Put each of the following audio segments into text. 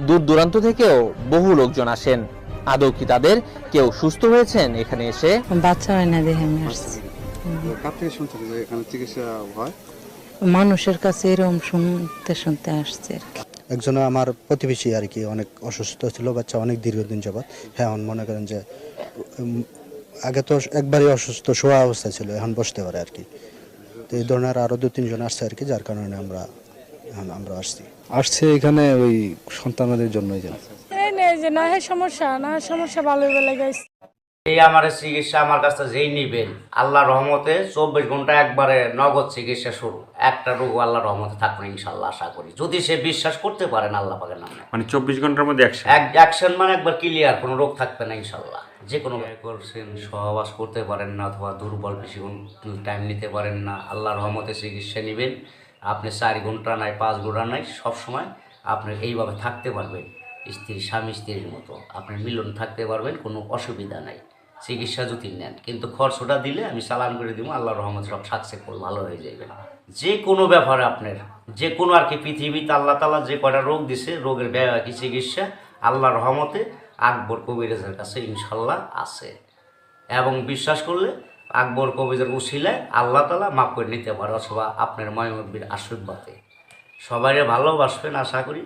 দূর দূরান্ত থেকেও বহু লোকজন আসেন। আদৌ কি তাদের কেউ সুস্থ হয়েছেন এখানে এসে? বাচ্চা হয় না দেখে আমি আসছি। কার থেকে শুনছেন যে এখানে চিকিৎসা হয়? মানুষের কাছে এরকম শুনতে শুনতে আসছে আর কি। একজন আমার প্রতিবেশী আর কি অনেক অসুস্থ ছিল, বাচ্চা অনেক দীর্ঘদিন যাবৎ। হ্যাঁ, এখন মনে করেন যে আগে তো একবারই অসুস্থ শোয়া অবস্থা ছিল, এখন বসতে পারে আর কি। তো এই ধরনের আরো 2-3 জন আসছে আর কি, যার কারণে আমরা আসছি এখানে ওই সন্তানদের জন্যই যেন এই নেই যে না হয় সমস্যা ভালো হয়ে লাগে। এই আমার চিকিৎসা আমার কাছে যেই নিবেন আল্লাহ রহমতে 24 ঘন্টা একবারে নগদ চিকিৎসা শুরু। একটা রোগ আল্লাহ রহমতে থাকবে ইনশাল্লাহ, আশা করি, যদি সে বিশ্বাস করতে পারেন আল্লাহ পাকের নামে। মানে 24 ঘন্টার মধ্যে অ্যাকশন মানে একবার ক্লিয়ার, কোনো রোগ থাকবে না ইনশাল্লাহ। যে কোনো করছেন, সহবাস করতে পারেন না অথবা দুর্বল বেশিক্ষণ টাইম নিতে পারেন না, আল্লাহ রহমতে চিকিৎসা নেবেন। আপনি 4 ঘন্টা নাই 5 ঘন্টা নাই, সবসময় আপনি এইভাবে থাকতে পারবেন, স্বামী স্ত্রীর মতো আপনি মিলন থাকতে পারবেন, কোনো অসুবিধা নাই চিকিৎসা যদি নেন। কিন্তু খরচটা দিলে আমি চালান করে দিব, আল্লাহ রহমত সব সাকসেসফুল ভালো হয়ে যাবে। যে কোনো ব্যাপারে আপনার যে কোনো আর কি পৃথিবীতে আল্লাহ তাআলা যে কয়টা রোগ দিছে, রোগের কি চিকিৎসা আল্লাহ রহমতে আকবর কবিরাজের কাছে ইনশাল্লাহ আছে। এবং বিশ্বাস করলে আকবর কবিরাজের উসিলায় আল্লাহ তাআলা মাফ করে নিতে পারে, অথবা আপনার ময়মুরব্বির আশীর্বাদে। সবাইরে ভালোবাসবেন, আশা করি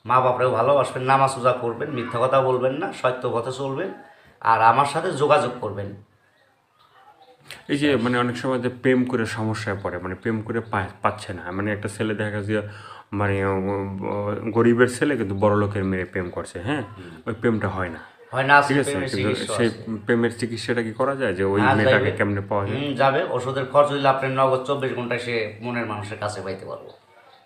মা বাপরেও ভালোবাসবেন, নামাজ রোজা করবেন, মিথ্যা কথা বলবেন না, সত্য পথে চলবেন, আর আমার সাথে যোগাযোগ করবেন। এই যে মানে অনেক সময় যে প্রেম করে সমস্যায় পড়ে, মানে প্রেম করে পাচ্ছে না, মানে একটা ছেলে দেখা গেছে মানে গরিবের ছেলে কিন্তু বড় লোকের মেয়ে প্রেম করছে, হ্যাঁ, ওই প্রেমটা হয় না, ঠিক আছে, কিন্তু সেই প্রেমের চিকিৎসাটা কি করা যায় যে ওই মেয়েটাকে কেমনে পাওয়া যায়? যাবে, ওষুধের খরচ দিলে আপনি নগদ 24 ঘন্টায় সে মনের মানুষের কাছে পাইতে পারবো।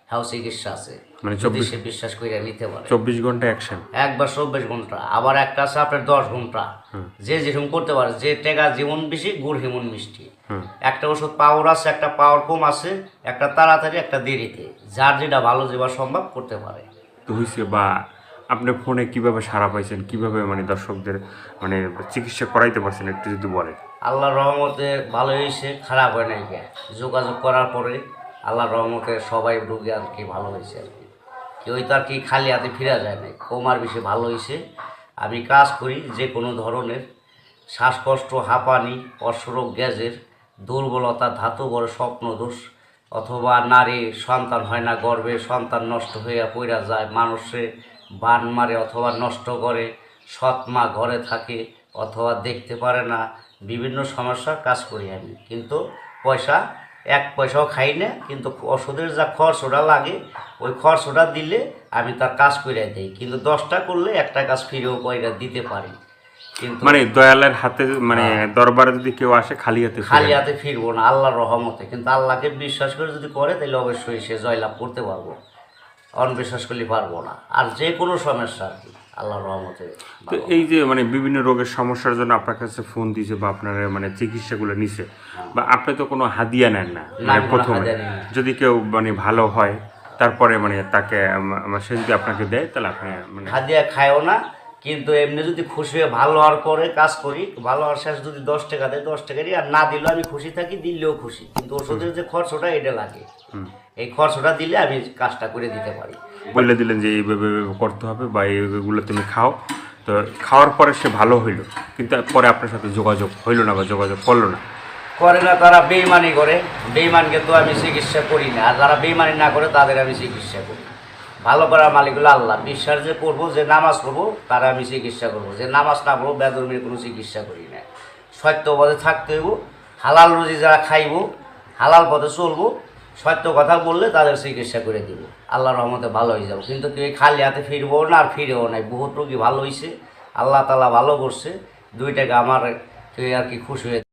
হ্যাঁ, চিকিৎসা আছে, মানে যদি সে বিশ্বাস করে নিতে পারে। 24 ঘন্টা অ্যাকশন, একবার 24 ঘন্টা, আবার একটা আছে আপনার 10 ঘন্টা। যে যেরকম করতে পারে, যে টেকা যেমন বেশি গুড় হেমন মিষ্টি। একটা ওষুধ পাওয়ার আছে, একটা পাওয়ার কম আছে, একটা তাড়াতাড়ি, একটা দেরিতে, যার যেটা ভালো যেবার সম্ভব করতে পারে। তো হয়েছে বা আপনি ফোনে কিভাবে সাড়া পাইছেন, কিভাবে মানে দর্শকদের মানে চিকিৎসা করাইতে পারছেন একটু যদি বলেন। আল্লাহর রহমতে ভালো হয়েছে, খারাপ হয় নাই। যোগাযোগ করার পরে আল্লাহর রহমতে সবাই রোগী আর কি ভালো হয়েছে আর কি। কেউ তো আর কি খালি হাতে ফিরা যায় নাই, কমার বেশি ভালো হয়েছে। আমি কাজ করি যে কোনো ধরনের শ্বাসকষ্ট, হাঁপানি, অশ্বরোগ, গ্যাসের দুর্বলতা, ধাতু বড় স্বপ্নদোষ, অথবা নারী সন্তান হয় না, গর্ভে সন্তান নষ্ট হইয়া পইরা যায়, মানুষে বান মারে অথবা নষ্ট করে, সৎ মা ঘরে থাকে অথবা দেখতে পারে না, বিভিন্ন সমস্যার কাজ করি আমি। কিন্তু এক পয়সাও খাই না, কিন্তু ওষুধের যা খরচটা লাগে ওই খরচটা দিলে আমি তার কাজ করে দিই। কিন্তু 10টা করলে একটা কাজ ফিরেও কয়টা দিতে পারি। কিন্তু মানে দয়ালের হাতে মানে দরবারে যদি কেউ আসে খালি হাতে ফিরবো না আল্লাহর রহমতে। কিন্তু আল্লাহকে বিশ্বাস করে যদি করে তাহলে অবশ্যই সে জয়লাভ করতে পারবো, অনবিশ্বাস করলে পারবো না। আর যে কোনো সমস্যা আর কি আল্লাহর রহমতে। তো এই যে মানে বিভিন্ন রোগের সমস্যার জন্য আপনার কাছে ফোন দিয়েছে বা আপনার মানে চিকিৎসাগুলো নিছে, বা আপনি তো কোনো হাদিয়া নেন না, মানে প্রথমে যদি কেউ মানে ভালো হয় তারপরে মানে তাকে সে যদি আপনাকে দেয় তাহলে আপনি মানে হাদিয়া খায়ও না। কিন্তু এমনি যদি খুশি হয়ে ভালো হওয়ার পরে কাজ করি, ভালো হওয়ার শেষ যদি 10 টাকা দেয় 10 টাকারই, আর না দিলেও আমি খুশি থাকি, দিলেও খুশি। কিন্তু ওষুধের যে খরচটা এটা লাগে, এই খরচটা দিলে আমি কাজটা করে দিতে পারি। বলে দিলেন যে এইভাবে করতে হবে বা এইগুলো তুমি খাও, তো খাওয়ার পরে সে ভালো হইলো, কিন্তু পরে আপনার সাথে যোগাযোগ হইলো না বা যোগাযোগ করলো না, করে না, তারা বেইমানি করে। বেইমানকে তো আমি চিকিৎসা করি না, আর যারা বেইমানি না করে তাদের আমি চিকিৎসা করি। ভালো করার মালিকগুলো আল্লাহ। বিশ্বাস যে করবো, যে নামাজ পড়বো, তারা আমি চিকিৎসা করবো। যে নামাজ না পড়বো, বেদর্মীর কোনো চিকিৎসা করি না। সত্য পথে থাকতে হইব, হালাল রুজি যারা খাইব, হালাল পথে চলবো, সত্য কথা বললে তাদের চিকিৎসা করে দিব, আল্লাহর রহমতে ভালো হয়ে যাবো। কিন্তু কেউ খালি হাতে ফিরবো না, আর ফিরেও নাই। বহুত রোগী ভালো হয়েছে, আল্লাহ তাআলা ভালো করছে। 2 টাকা আমার কেউ আর কি খুশি হয়ে